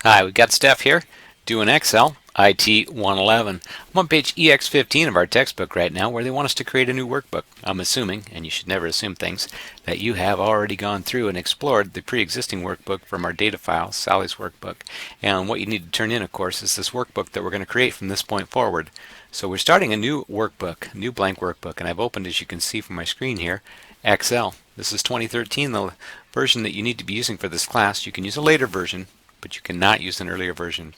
Hi, we've got Steph here doing Excel IT 111. I'm on page EX15 of our textbook right now where they want us to create a new workbook. I'm assuming, and you should never assume things, that you have already gone through and explored the pre-existing workbook from our data file, Sally's workbook. And what you need to turn in, of course, is this workbook that we're going to create from this point forward. So we're starting a new workbook, new blank workbook, and I've opened, as you can see from my screen here, Excel. This is 2013, the version that you need to be using for this class. You can use a later version, but you cannot use an earlier version.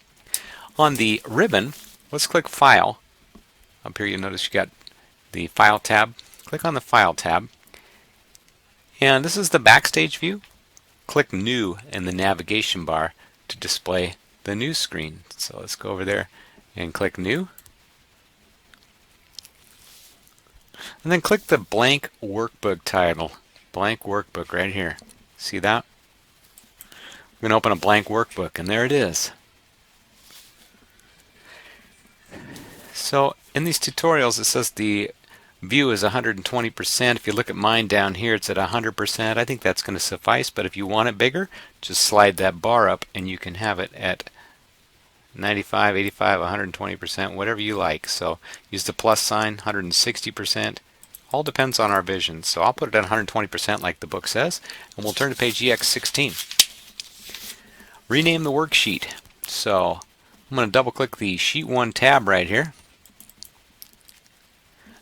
On the ribbon, let's click File. Up here you'll notice you got the File tab. Click on the File tab. And this is the Backstage view. Click New in the navigation bar to display the New screen. So let's go over there and click New. And then click the blank workbook title. Blank workbook right here. See that? I'm going to open a blank workbook, and there it is. So in these tutorials it says the view is 120%. If you look at mine down here, it's at 100%. I think that's going to suffice, but if you want it bigger, just slide that bar up and you can have it at 95, 85, 120%, whatever you like. So use the plus sign, 160%. All depends on our vision. So I'll put it at 120% like the book says, and we'll turn to page EX16. Rename the worksheet. So I'm going to double click the Sheet 1 tab right here.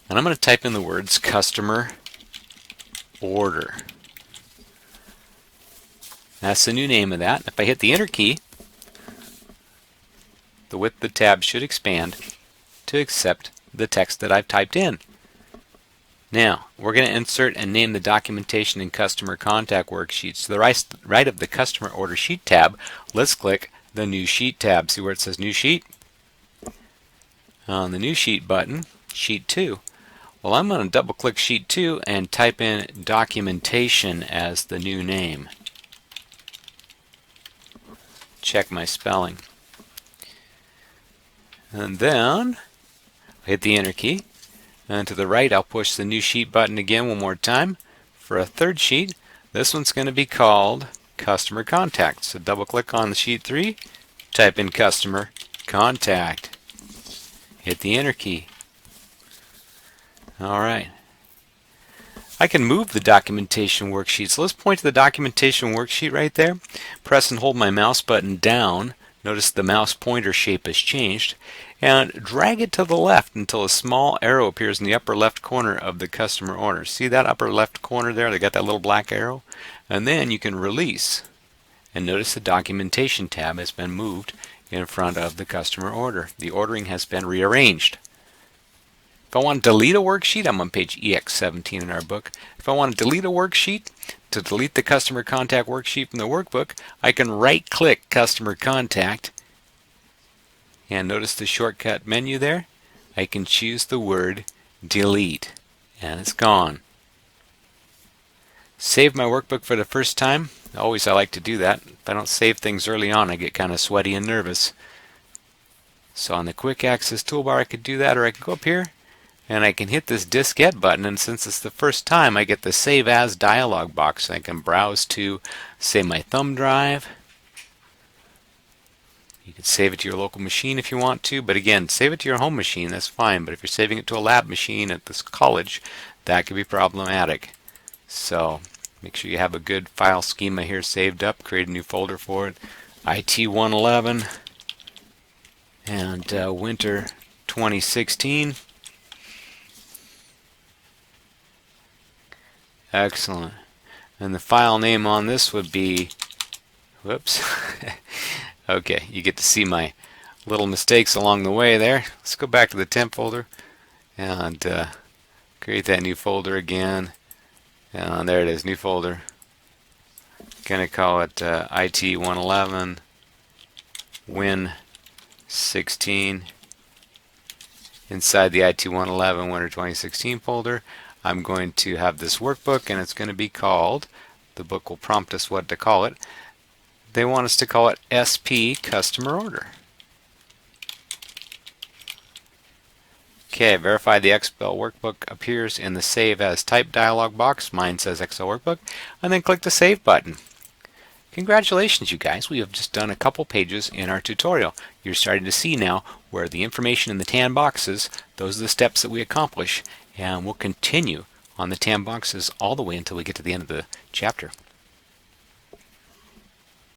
And I'm going to type in the words customer order. That's the new name of that. If I hit the enter key, the width of the tab should expand to accept the text that I've typed in. Now, we're going to insert and name the documentation and customer contact worksheets. To the right of the customer order sheet tab, let's click the new sheet tab. See where it says new sheet? On the new sheet button, sheet 2. Well, I'm going to double click sheet 2 and type in documentation as the new name. Check my spelling. And then hit the enter key. And to the right, I'll push the new sheet button again one more time. For a third sheet, this one's going to be called Customer Contact. So double click on the sheet 3, type in Customer Contact. Hit the enter key. Alright. I can move the documentation worksheet. So let's point to the documentation worksheet right there. Press and hold my mouse button down. Notice the mouse pointer shape has changed. And drag it to the left until a small arrow appears in the upper left corner of the customer order. See that upper left corner there? They got that little black arrow. And then you can release. And notice the documentation tab has been moved in front of the customer order. The ordering has been rearranged. If I want to delete a worksheet, I'm on page EX17 in our book. If I want to delete a worksheet, to delete the customer contact worksheet from the workbook, I can right-click Customer Contact. And notice the shortcut menu there. I can choose the word delete, and it's gone. Save my workbook for the first time. Always I like to do that. If I don't save things early on, I get kind of sweaty and nervous. So on the quick access toolbar I could do that, or I could go up here and I can hit this diskette button, and since it's the first time I get the Save As dialog box. I can browse to, say, my thumb drive. You can save it to your local machine if you want to, but again, save it to your home machine, that's fine. But if you're saving it to a lab machine at this college, that could be problematic. So make sure you have a good file schema here saved up. Create a new folder for it. IT 111 and Winter 2016. Excellent. And the file name on this would be, whoops. Okay, you get to see my little mistakes along the way there. Let's go back to the temp folder and create that new folder again. And there it is, new folder. Gonna call it IT 111 Win 16. Inside the IT 111 Winter 2016 folder, I'm going to have this workbook, and it's going to be called, the book will prompt us what to call it. They want us to call it SP Customer Order. Okay, verify the Excel workbook appears in the Save As Type dialog box. Mine says Excel workbook. And then click the Save button. Congratulations, you guys. We have just done a couple pages in our tutorial. You're starting to see now where the information in the tan boxes, those are the steps that we accomplish, and we'll continue on the tan boxes all the way until we get to the end of the chapter.